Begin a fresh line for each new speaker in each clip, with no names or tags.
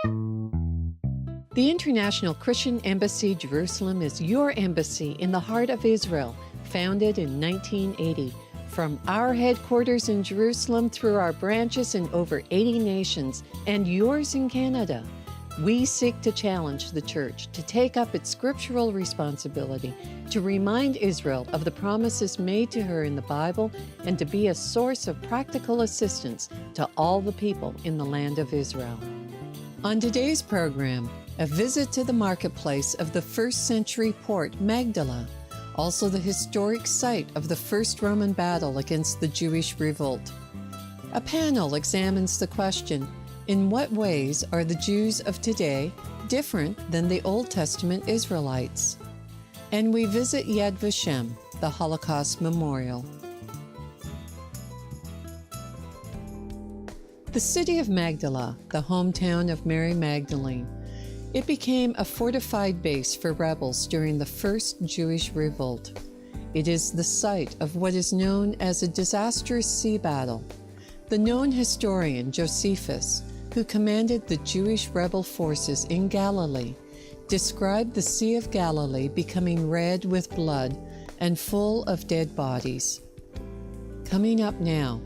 The International Christian Embassy Jerusalem is your embassy in the heart of Israel, founded in 1980. From our headquarters in Jerusalem through our branches in over 80 nations and yours in Canada, we seek to challenge the Church to take up its scriptural responsibility to remind Israel of the promises made to her in the Bible and to be a source of practical assistance to all the people in the land of Israel. On today's program, a visit to the marketplace of the first century port Magdala, also the historic site of the first Roman battle against the Jewish revolt. A panel examines the question, in what ways are the Jews of today different than the Old Testament Israelites? And we visit Yad Vashem, the Holocaust Memorial. The city of Magdala, the hometown of Mary Magdalene, it became a fortified base for rebels during the first Jewish revolt. It is the site of what is known as a disastrous sea battle. The known historian Josephus, who commanded the Jewish rebel forces in Galilee, described the Sea of Galilee becoming red with blood and full of dead bodies. Coming up now,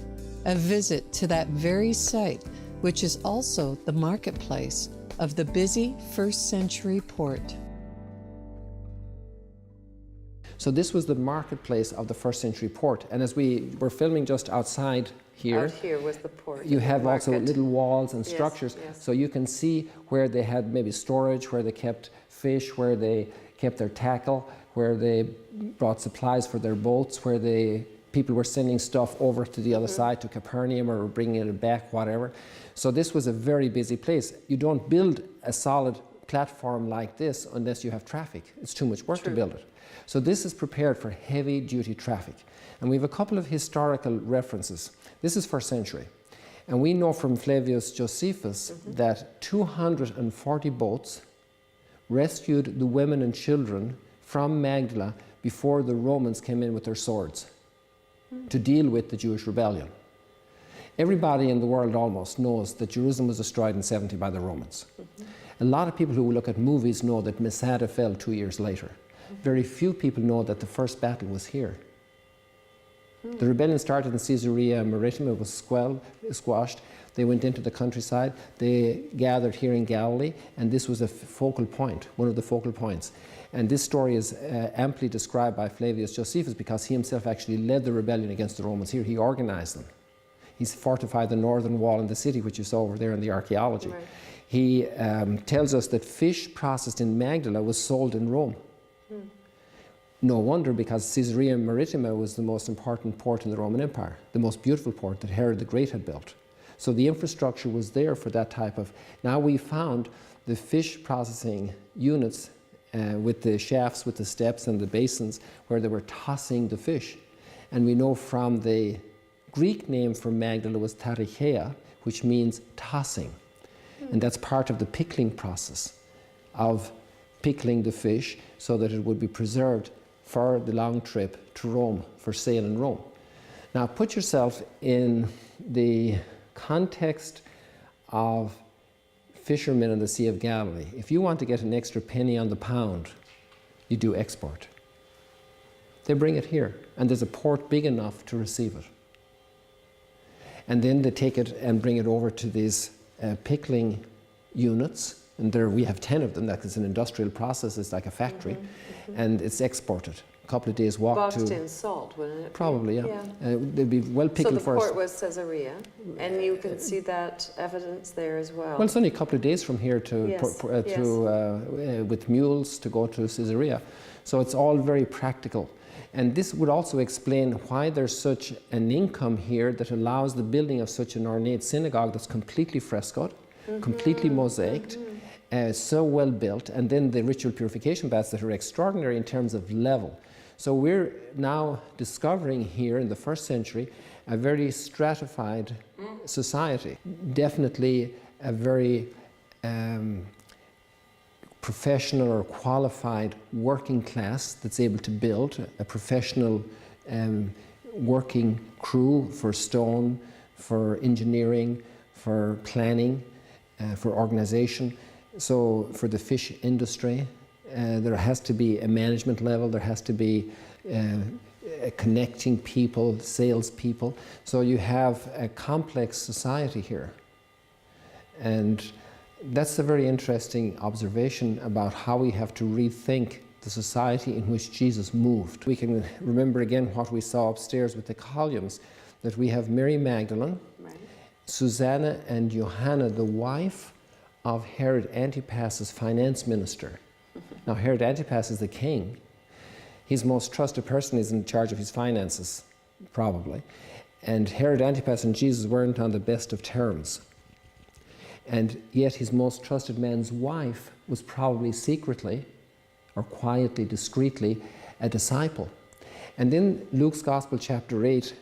a visit to that very site, which is also the marketplace of the busy first century port.
So this was the marketplace of the first century port, and as we were filming just outside here,
out here was the port.
You have
the
also little walls and structures,
yes.
So you can see where they had maybe storage, where they kept fish, where they kept their tackle, where they brought supplies for their boats, where people were sending stuff over to the other side, to Capernaum, or bringing it back, whatever. So this was a very busy place. You don't build a solid platform like this unless you have traffic. It's too much work to build it. So this is prepared for heavy duty traffic. And we have a couple of historical references. This is first century. And we know from Flavius Josephus that 240 boats rescued the women and children from Magdala before the Romans came in with their swords to deal with the Jewish rebellion. Everybody in the world almost knows that Jerusalem was destroyed in 70 by the Romans. A lot of people who look at movies know that Masada fell 2 years later. Very few people know that the first battle was here. The rebellion started in Caesarea Maritima, it was squashed. They went into the countryside, they gathered here in Galilee, and this was a focal point, one of the focal points. And this story is amply described by Flavius Josephus because he himself actually led the rebellion against the Romans here. He organized them. He's fortified the northern wall in the city, which you saw over there in the archaeology. Right. He tells us that fish processed in Magdala was sold in Rome. No wonder, because Caesarea Maritima was the most important port in the Roman Empire, the most beautiful port that Herod the Great had built. So the infrastructure was there for that type of... Now we found the fish processing units with the shafts, with the steps and the basins where they were tossing the fish. And we know from the Greek name for Magdala was taricheia, which means tossing. And that's part of the pickling process of pickling the fish so that it would be preserved for the long trip to Rome, for sale in Rome. Now put yourself in the context of fishermen in the Sea of Galilee. If you want to get an extra penny on the pound, you do export. They bring it here, and there's a port big enough to receive it. And then they take it and bring it over to these pickling units, and there we have 10 of them. That is an industrial process, it's like a factory, and it's exported. A couple of days walk to...
Boxed in salt, wouldn't it?
Probably, yeah. They'd be well pickled first.
So the port was Caesarea, and you can see that evidence there as well.
Well, it's only a couple of days from here to with mules to go to Caesarea. So it's all very practical. And this would also explain why there's such an income here that allows the building of such an ornate synagogue that's completely frescoed, completely mosaiced, so well built, and then the ritual purification baths that are extraordinary in terms of level. So we're now discovering here in the first century a very stratified society, definitely a very professional or qualified working class that's able to build a professional working crew for stone, for engineering, for planning, for organization. So for the fish industry, there has to be a management level, there has to be connecting people, salespeople. So you have a complex society here. And that's a very interesting observation about how we have to rethink the society in which Jesus moved. We can remember again what we saw upstairs with the columns, that we have Mary Magdalene, right, Susanna and Johanna, the wife of Herod Antipas's finance minister. Now Herod Antipas is the king. His most trusted person is in charge of his finances, probably. And Herod Antipas and Jesus weren't on the best of terms. And yet his most trusted man's wife was probably secretly or quietly, discreetly, a disciple. And then Luke's Gospel, chapter 8,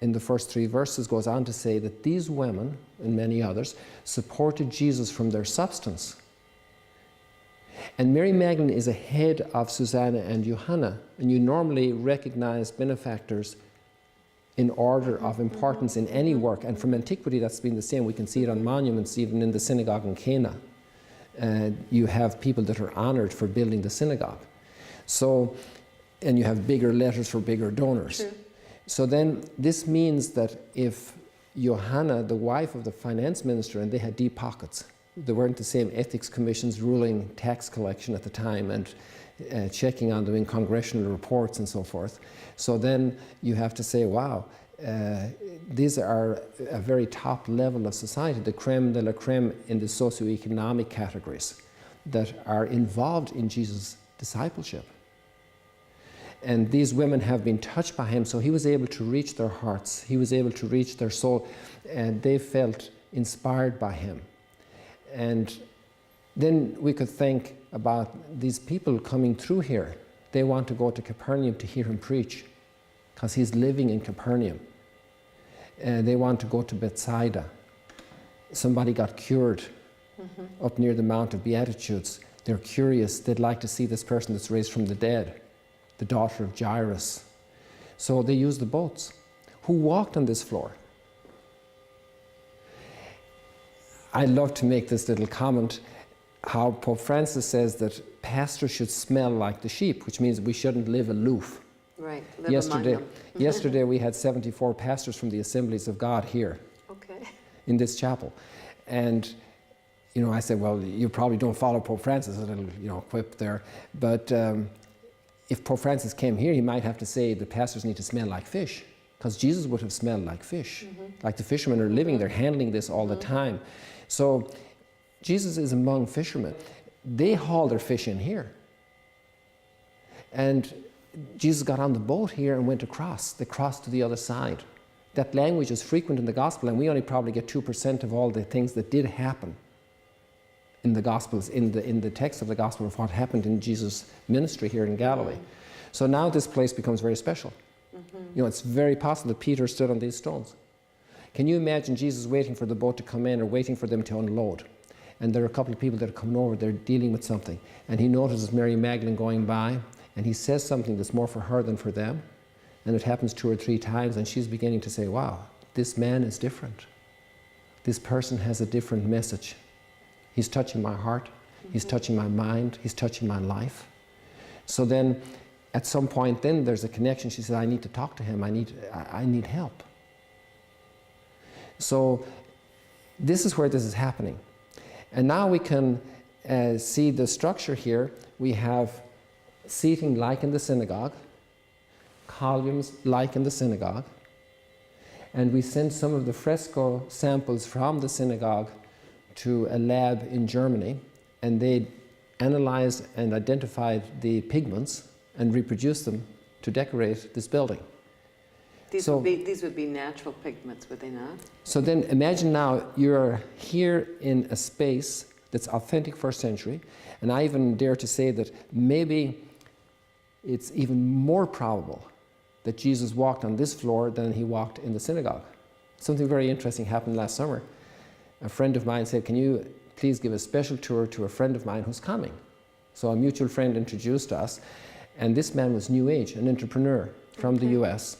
in the first 3 verses, goes on to say that these women, and many others, supported Jesus from their substance. And Mary Magdalene is ahead of Susanna and Johanna, and you normally recognize benefactors in order of importance in any work, and from antiquity that's been the same. We can see it on monuments, even in the synagogue in Cana. You have people that are honored for building the synagogue. So, and you have bigger letters for bigger donors.
True.
So then this means that if Johanna, the wife of the finance minister, and they had deep pockets, there weren't the same ethics commissions ruling tax collection at the time and checking on them in congressional reports and so forth. So then you have to say, wow, these are a very top level of society, the creme de la creme in the socioeconomic categories that are involved in Jesus' discipleship. And these women have been touched by him, so he was able to reach their hearts, he was able to reach their soul, and they felt inspired by him. And then we could think about these people coming through here. They want to go to Capernaum to hear him preach, because he's living in Capernaum. They want to go to Bethsaida. Somebody got cured up near the Mount of Beatitudes. They're curious. They'd like to see this person that's raised from the dead, the daughter of Jairus. So they used the boats. Who walked on this floor? I love to make this little comment, how Pope Francis says that pastors should smell like the sheep, which means we shouldn't live aloof.
Right, live among them.
Yesterday we had 74 pastors from the Assemblies of God here, in this chapel. And you know, I said, well, you probably don't follow Pope Francis, a little quip there. But if Pope Francis came here, he might have to say the pastors need to smell like fish, because Jesus would have smelled like fish. Like the fishermen are living, they're handling this all the time. So Jesus is among fishermen. They haul their fish in here. And Jesus got on the boat here and went across. They crossed to the other side. That language is frequent in the gospel, and we only probably get 2% of all the things that did happen in the gospels, in the text of the gospel of what happened in Jesus' ministry here in Galilee. So now this place becomes very special. You know, it's very possible that Peter stood on these stones. Can you imagine Jesus waiting for the boat to come in or waiting for them to unload? And there are a couple of people that are coming over, they're dealing with something. And he notices Mary Magdalene going by, and he says something that's more for her than for them. And it happens 2 or 3 times, and she's beginning to say, wow, this man is different. This person has a different message. He's touching my heart, he's touching my mind, he's touching my life. So then, at some point then, there's a connection. She says, I need to talk to him, I need help. So this is where this is happening. And now we can see the structure here. We have seating like in the synagogue, columns like in the synagogue, and we sent some of the fresco samples from the synagogue to a lab in Germany, and they analyzed and identified the pigments and reproduced them to decorate this building.
These would be natural pigments, would they not?
So then imagine now you're here in a space that's authentic first century, and I even dare to say that maybe it's even more probable that Jesus walked on this floor than he walked in the synagogue. Something very interesting happened last summer. A friend of mine said, can you please give a special tour to a friend of mine who's coming? So a mutual friend introduced us, and this man was New Age, an entrepreneur from the US,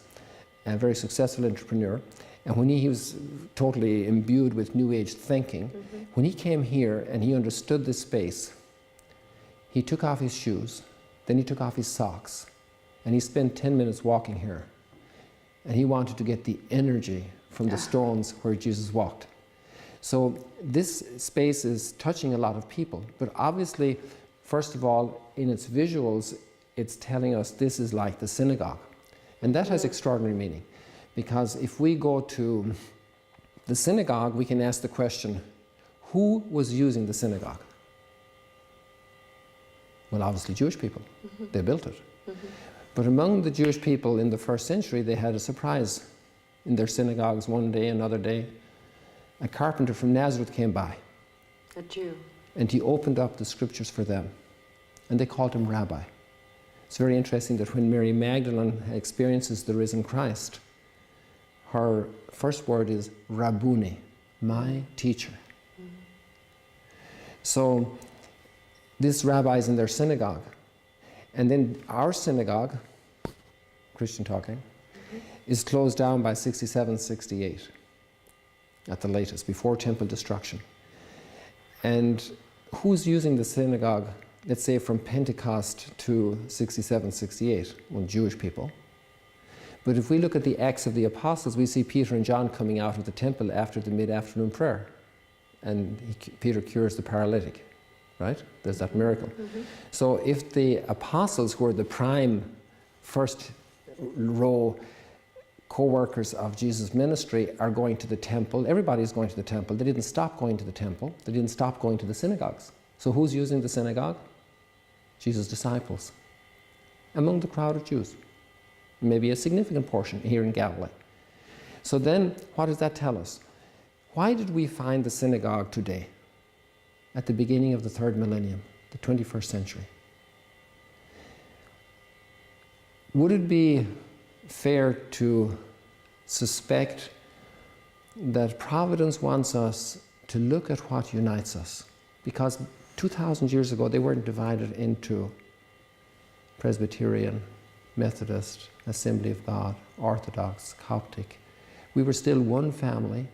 a very successful entrepreneur, And when he was totally imbued with New Age thinking, when he came here and he understood this space, he took off his shoes, then he took off his socks, and he spent 10 minutes walking here. And he wanted to get the energy from the stones where Jesus walked. So this space is touching a lot of people, but obviously, first of all, in its visuals, it's telling us this is like the synagogue. And that has extraordinary meaning, because if we go to the synagogue, we can ask the question, who was using the synagogue? Well, obviously Jewish people. They built it. But among the Jewish people in the first century, they had a surprise in their synagogues one day, another day. A carpenter from Nazareth came by.
A Jew.
And he opened up the scriptures for them. And they called him rabbi. It's very interesting that when Mary Magdalene experiences the risen Christ, her first word is Rabboni, my teacher. So this rabbi is in their synagogue. And then our synagogue, Christian talking, is closed down by 67, 68 at the latest, before temple destruction. And who's using the synagogue, let's say from Pentecost to 67, 68? Well, Jewish people. But if we look at the Acts of the Apostles, we see Peter and John coming out of the temple after the mid-afternoon prayer. And Peter cures the paralytic, right? There's that miracle. So if the apostles, who are the prime first row co-workers of Jesus' ministry, are going to the temple, everybody's going to the temple. They didn't stop going to the temple. They didn't stop going to the synagogues. So who's using the synagogue? Jesus' disciples. Among the crowd of Jews. Maybe a significant portion here in Galilee. So then, what does that tell us? Why did we find the synagogue today, at the beginning of the third millennium, the 21st century? Would it be fair to suspect that Providence wants us to look at what unites us? Because 2,000 years ago, they weren't divided into Presbyterian, Methodist, Assembly of God, Orthodox, Coptic. We were still one family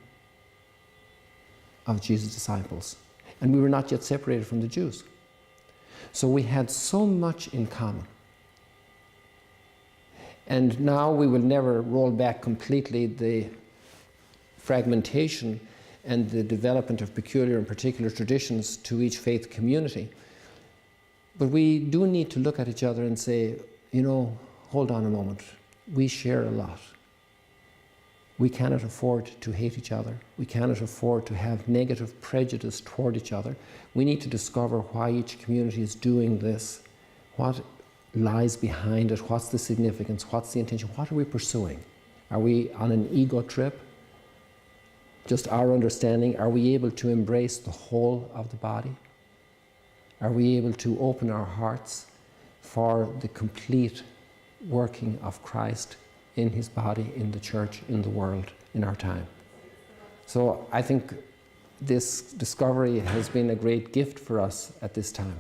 of Jesus' disciples. And we were not yet separated from the Jews. So we had so much in common. And now we will never roll back completely the fragmentation and the development of peculiar and particular traditions to each faith community. But we do need to look at each other and say, you know, hold on a moment. We share a lot. We cannot afford to hate each other. We cannot afford to have negative prejudice toward each other. We need to discover why each community is doing this, what lies behind it, what's the significance, what's the intention, what are we pursuing? Are we on an ego trip? Just our understanding? Are we able to embrace the whole of the body? Are we able to open our hearts for the complete working of Christ in his body, in the church, in the world, in our time? So I think this discovery has been a great gift for us at this time.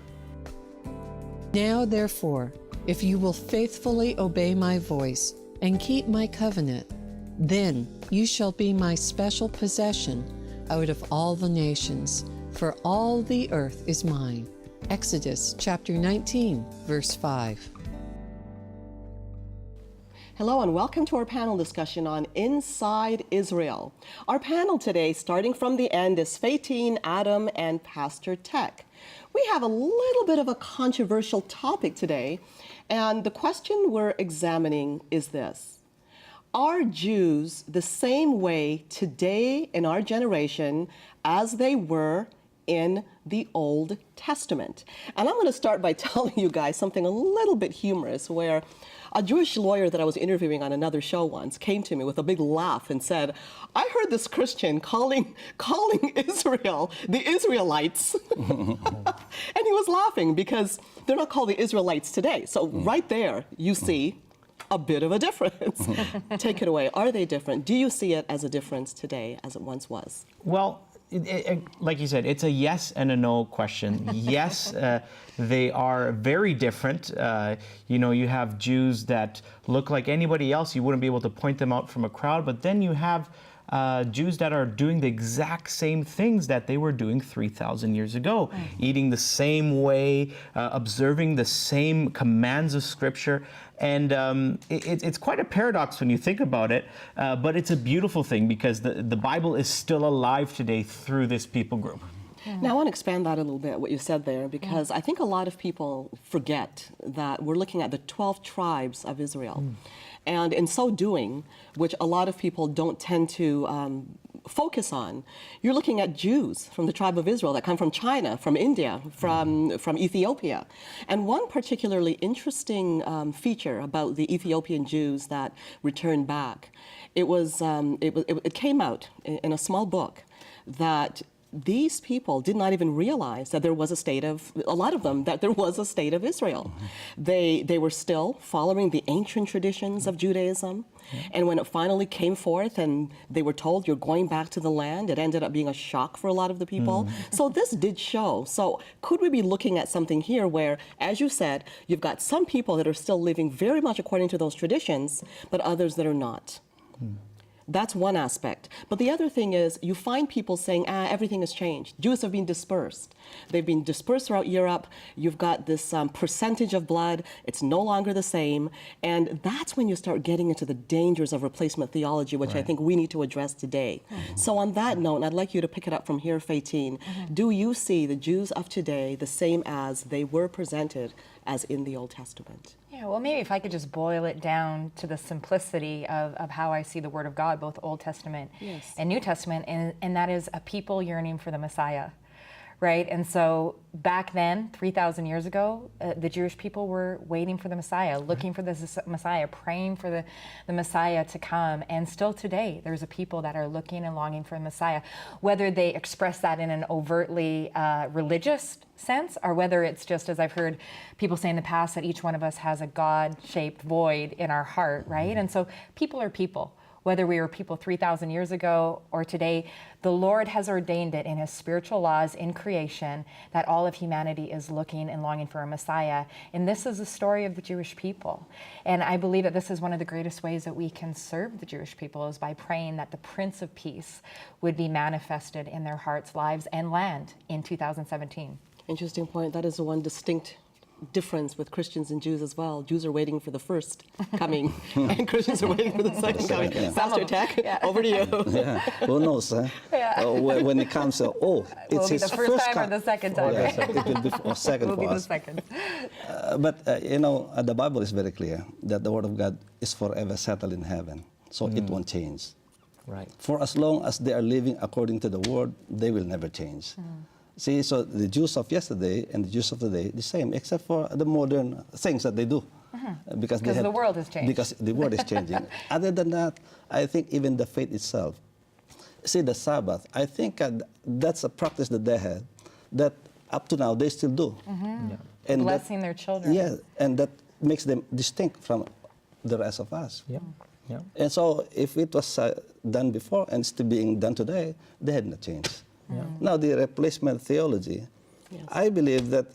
Now, therefore, if you will faithfully obey my voice and keep my covenant, then you shall be my special possession out of all the nations, for all the earth is mine. Exodus chapter 19, verse 5.
Hello and welcome to our panel discussion on Inside Israel. Our panel today, starting from the end, is Faitine, Adam, and Pastor Tech. We have a little bit of a controversial topic today, and the question we're examining is this. Are Jews the same way today in our generation as they were in the Old Testament? And I'm going to start by telling you guys something a little bit humorous, where a Jewish lawyer that I was interviewing on another show once came to me with a big laugh and said, I heard this Christian calling Israel the Israelites. And he was laughing because they're not called the Israelites today. So right there, you see a bit of a difference. Take it away. Are they different? Do you see it as a difference today as it once was?
Well, like you said, it's a yes and a no question. Yes, they are very different. You know, you have Jews that look like anybody else. You wouldn't be able to point them out from a crowd. But then you have Jews that are doing the exact same things that they were doing 3,000 years ago, eating the same way, observing the same commands of Scripture. And it's quite a paradox when you think about it, but it's a beautiful thing because the Bible is still alive today through this people group.
Now, I want to expand that a little bit, what you said there, because I think a lot of people forget that we're looking at the 12 tribes of Israel. And in so doing, which a lot of people don't tend to focus on, you're looking at Jews from the tribe of Israel that come from China, from India, from Ethiopia. And one particularly interesting feature about the Ethiopian Jews that returned back, it came out in a small book that these people did not even realize that there was a lot of them, that there was a state of Israel. They were still following the ancient traditions of Judaism. And when it finally came forth and they were told, you're going back to the land, it ended up being a shock for a lot of the people. So this did show. So could we be looking at something here where, as you said, you've got some people that are still living very much according to those traditions, but others that are not? That's one aspect. But the other thing is you find people saying, everything has changed. Jews have been dispersed. They've been dispersed throughout Europe. You've got this percentage of blood. It's no longer the same. And that's when you start getting into the dangers of replacement theology, which I think we need to address today. So on that note, and I'd like you to pick it up from here, Faitine, do you see the Jews of today the same as they were presented as in the Old Testament?
Yeah, well, maybe if I could just boil it down to the simplicity of how I see the Word of God, both Old Testament and New Testament, and that is a people yearning for the Messiah, right? And so back then, 3,000 years ago, the Jewish people were waiting for the Messiah, looking for the Messiah, praying for the Messiah to come. And still today, there's a people that are looking and longing for the Messiah, whether they express that in an overtly religious sense, or whether it's just, as I've heard people say in the past, that each one of us has a God-shaped void in our heart, right? And so people are people. Whether we were people 3,000 years ago or today, the Lord has ordained it in His spiritual laws in creation that all of humanity is looking and longing for a Messiah. And this is the story of the Jewish people. And I believe that this is one of the greatest ways that we can serve the Jewish people is by praying that the Prince of Peace would be manifested in their hearts, lives, and land in 2017.
Interesting point. That is the one distinct difference with Christians and Jews as well. Jews are waiting for the first coming, and Christians are waiting for the second coming. Pastor Tech, over to you.
Who knows? When it comes, it's
will be
his
the first time or the second time.
Yes, it will be second
Will
for
be the
us.
second.
But the Bible is very clear that the Word of God is forever settled in heaven, so it won't change.
Right.
For as long as they are living according to the Word, they will never change. See, so the Jews of yesterday and the Jews of today, the same, except for the modern things that they do. Because
the world has changed.
Because the world is changing. Other than that, I think even the faith itself. See, the Sabbath, I think that's a practice that they had, that up to now they still do. And
blessing their children.
Yeah, and that makes them distinct from the rest of us.
Yeah. Yeah.
And so if it was done before and still being done today, they had not changed. Now, the replacement theology, I believe that,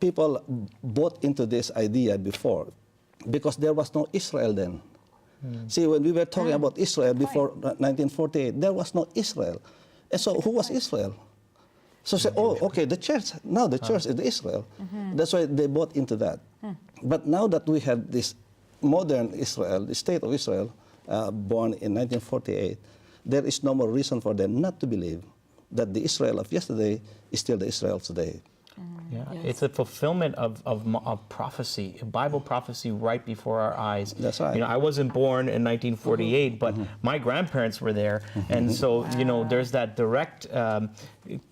people bought into this idea before because there was no Israel then. See, when we were talking about Israel before 1948, there was no Israel. And so who was Israel? So say, okay, the church. Now the church is Israel. That's why they bought into that. But now that we have this modern Israel, the state of Israel, born in 1948, there is no more reason for them not to believe that the Israel of yesterday is still the Israel today.
Yeah, it's a fulfillment of prophecy, Bible prophecy right before our eyes.
That's right.
I wasn't born in 1948, but my grandparents were there. And so, there's that direct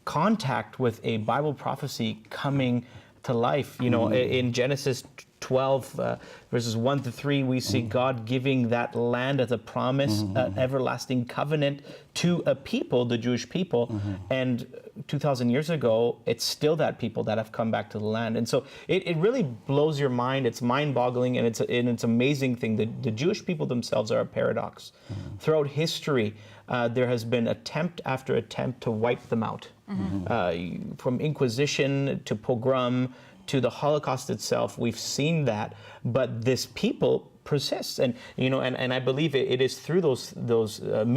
contact with a Bible prophecy coming to life. In Genesis 12, verses 1 to 3, we see God giving that land as a promise, an everlasting covenant to a people, the Jewish people. And 2,000 years ago, it's still that people that have come back to the land. And so it really blows your mind. It's mind-boggling, and it's an amazing thing. The Jewish people themselves are a paradox. Throughout history, there has been attempt after attempt to wipe them out. From Inquisition to pogrom, to the Holocaust itself, we've seen that. But this people persists, and and I believe it is through those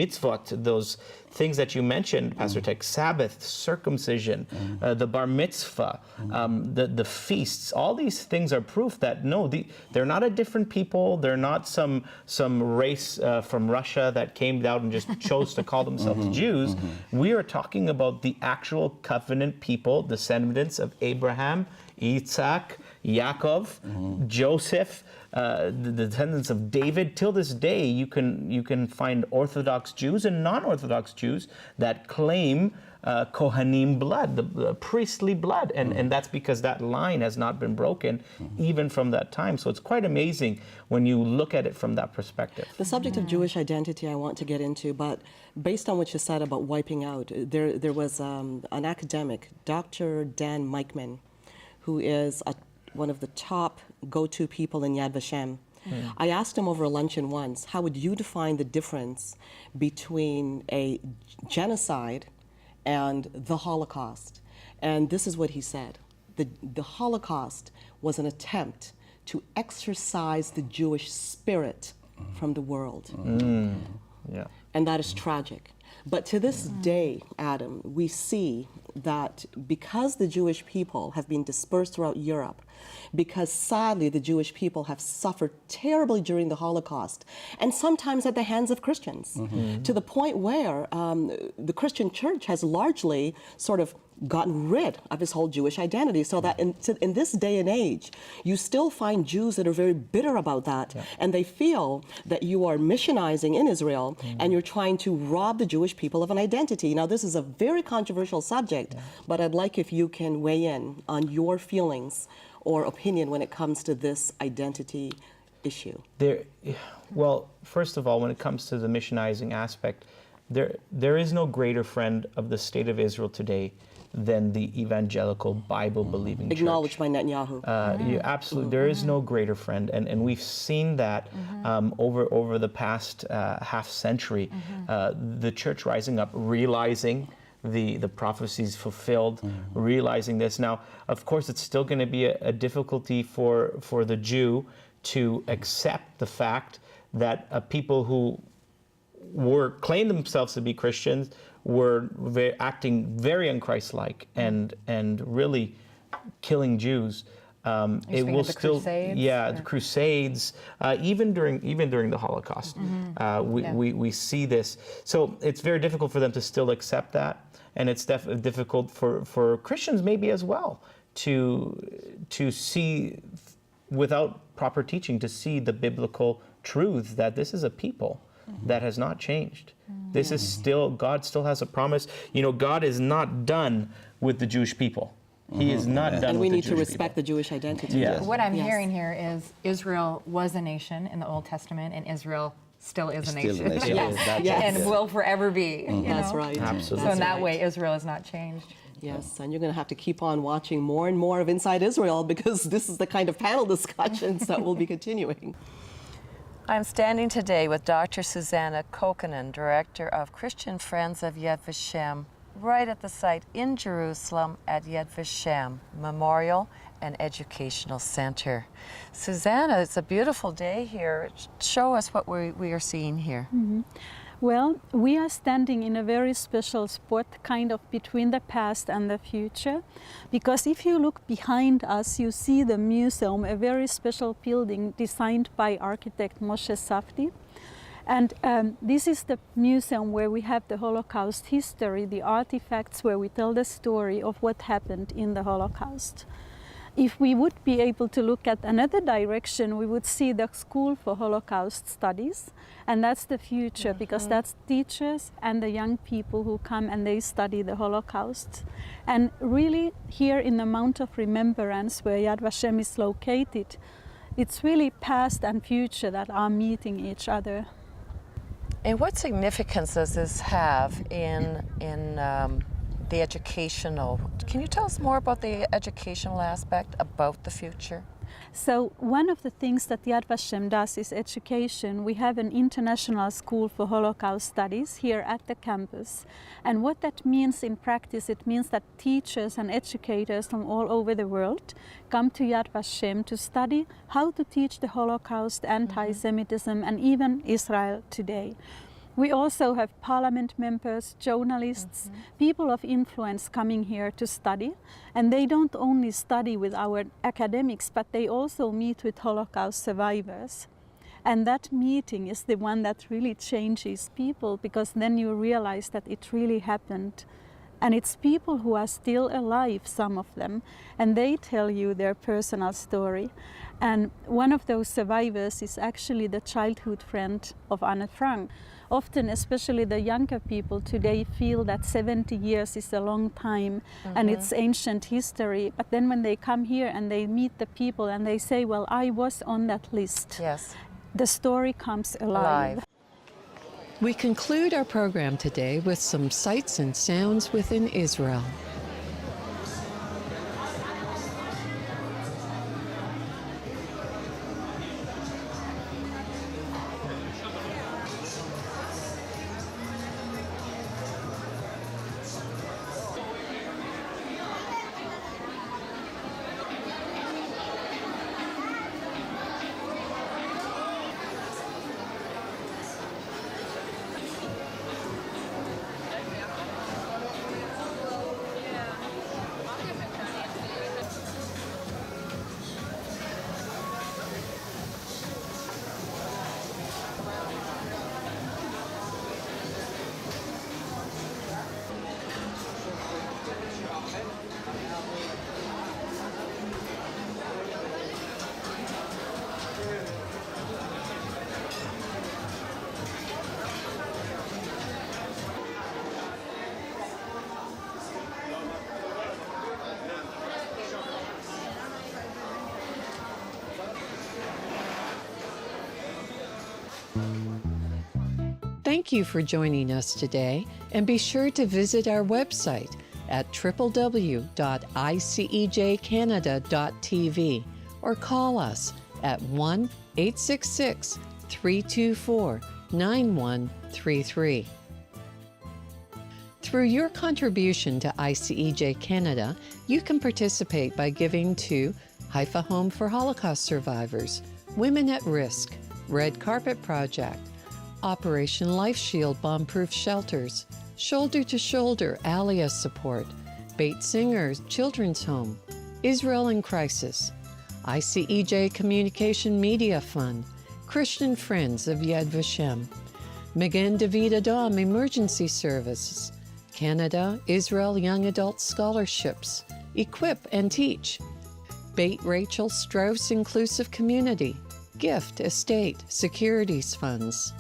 mitzvot, those things that you mentioned, Pastor Tech, Sabbath, circumcision, the bar mitzvah, the feasts. All these things are proof that no, they're not a different people. They're not some race from Russia that came out and just chose to call themselves Jews. We are talking about the actual covenant people, descendants of Abraham, Isaac, Yaakov, Joseph, the descendants of David. Till this day, you can find Orthodox Jews and non-Orthodox Jews that claim Kohanim blood, the priestly blood, and that's because that line has not been broken even from that time. So it's quite amazing when you look at it from that perspective.
The subject of Jewish identity I want to get into, but based on what you said about wiping out, there was an academic, Dr. Dan Meichman, who is one of the top go-to people in Yad Vashem. I asked him over a luncheon once, how would you define the difference between a genocide and the Holocaust? And this is what he said. The Holocaust was an attempt to exorcise the Jewish spirit from the world.
Yeah.
And that is tragic. But to this day, Adam, we see that because the Jewish people have been dispersed throughout Europe, because sadly the Jewish people have suffered terribly during the Holocaust, and sometimes at the hands of Christians, to the point where the Christian church has largely sort of gotten rid of his whole Jewish identity, so that in this day and age, you still find Jews that are very bitter about that, and they feel that you are missionizing in Israel, and you're trying to rob the Jewish people of an identity. Now, this is a very controversial subject, but I'd like if you can weigh in on your feelings or opinion when it comes to this identity issue.
Well, first of all, when it comes to the missionizing aspect, there is no greater friend of the state of Israel today than the evangelical Bible-believing church.
Acknowledged by Netanyahu.
Absolutely, there is no greater friend, and we've seen that over the past half century. The church rising up, realizing the prophecies fulfilled, realizing this. Now, of course, it's still going to be a difficulty for the Jew to accept the fact that people who claimed themselves to be Christians were acting very unchristlike and really killing Jews. It will still,
Crusades?
the Crusades, even during the Holocaust, we see this. So it's very difficult for them to still accept that, and it's difficult for Christians maybe as well to see, without proper teaching, to see the biblical truth that this is a people that has not changed. This is still, God still has a promise. You know, God is not done with the Jewish people. He is not done with the Jewish people.
And we need to respect the Jewish identity.
Yes.
What I'm hearing here is Israel was a nation in the Old Testament, and Israel still is a nation. And will forever be.
That's right.
Absolutely.
So in that way, Israel has not changed.
Yes, and you're going to have to keep on watching more and more of Inside Israel, because this is the kind of panel discussions that will be continuing.
I'm standing today with Dr. Susanna Kokkonen, Director of Christian Friends of Yad Vashem, right at the site in Jerusalem at Yad Vashem Memorial and Educational Center. Susanna, it's a beautiful day here. Show us what we are seeing here.
Well, we are standing in a very special spot, kind of between the past and the future, because if you look behind us, you see the museum, a very special building designed by architect Moshe Safdie. And this is the museum where we have the Holocaust history, the artifacts where we tell the story of what happened in the Holocaust. If we would be able to look at another direction, we would see the School for Holocaust Studies, and that's the future, because that's teachers and the young people who come and they study the Holocaust. And really, here in the Mount of Remembrance, where Yad Vashem is located, it's really past and future that are meeting each other.
And what significance does this have in the educational? Can you tell us more about the educational aspect, about the future?
So one of the things that Yad Vashem does is education. We have an international school for Holocaust studies here at the campus. And what that means in practice, it means that teachers and educators from all over the world come to Yad Vashem to study how to teach the Holocaust, anti-Semitism, and even Israel today. We also have parliament members, journalists, people of influence coming here to study. And they don't only study with our academics, but they also meet with Holocaust survivors. And that meeting is the one that really changes people, because then you realize that it really happened. And it's people who are still alive, some of them, and they tell you their personal story. And one of those survivors is actually the childhood friend of Anne Frank. Often, especially the younger people today, feel that 70 years is a long time and it's ancient history. But then when they come here and they meet the people and they say, well, I was on that list.
Yes.
The story comes alive.
We conclude our program today with some sights and sounds within Israel. Thank you for joining us today, and be sure to visit our website at www.icejcanada.tv or call us at 1-866-324-9133. Through your contribution to ICEJ Canada, you can participate by giving to Haifa Home for Holocaust Survivors, Women at Risk, Red Carpet Project, Operation Life Shield Bomb-Proof Shelters, Shoulder to Shoulder Aliyah Support, Beit Singers Children's Home, Israel in Crisis, ICEJ Communication Media Fund, Christian Friends of Yad Vashem, Magen David Adom Emergency Services, Canada Israel Young Adult Scholarships, Equip and Teach, Beit Rachel Strauss Inclusive Community, Gift Estate Securities Funds.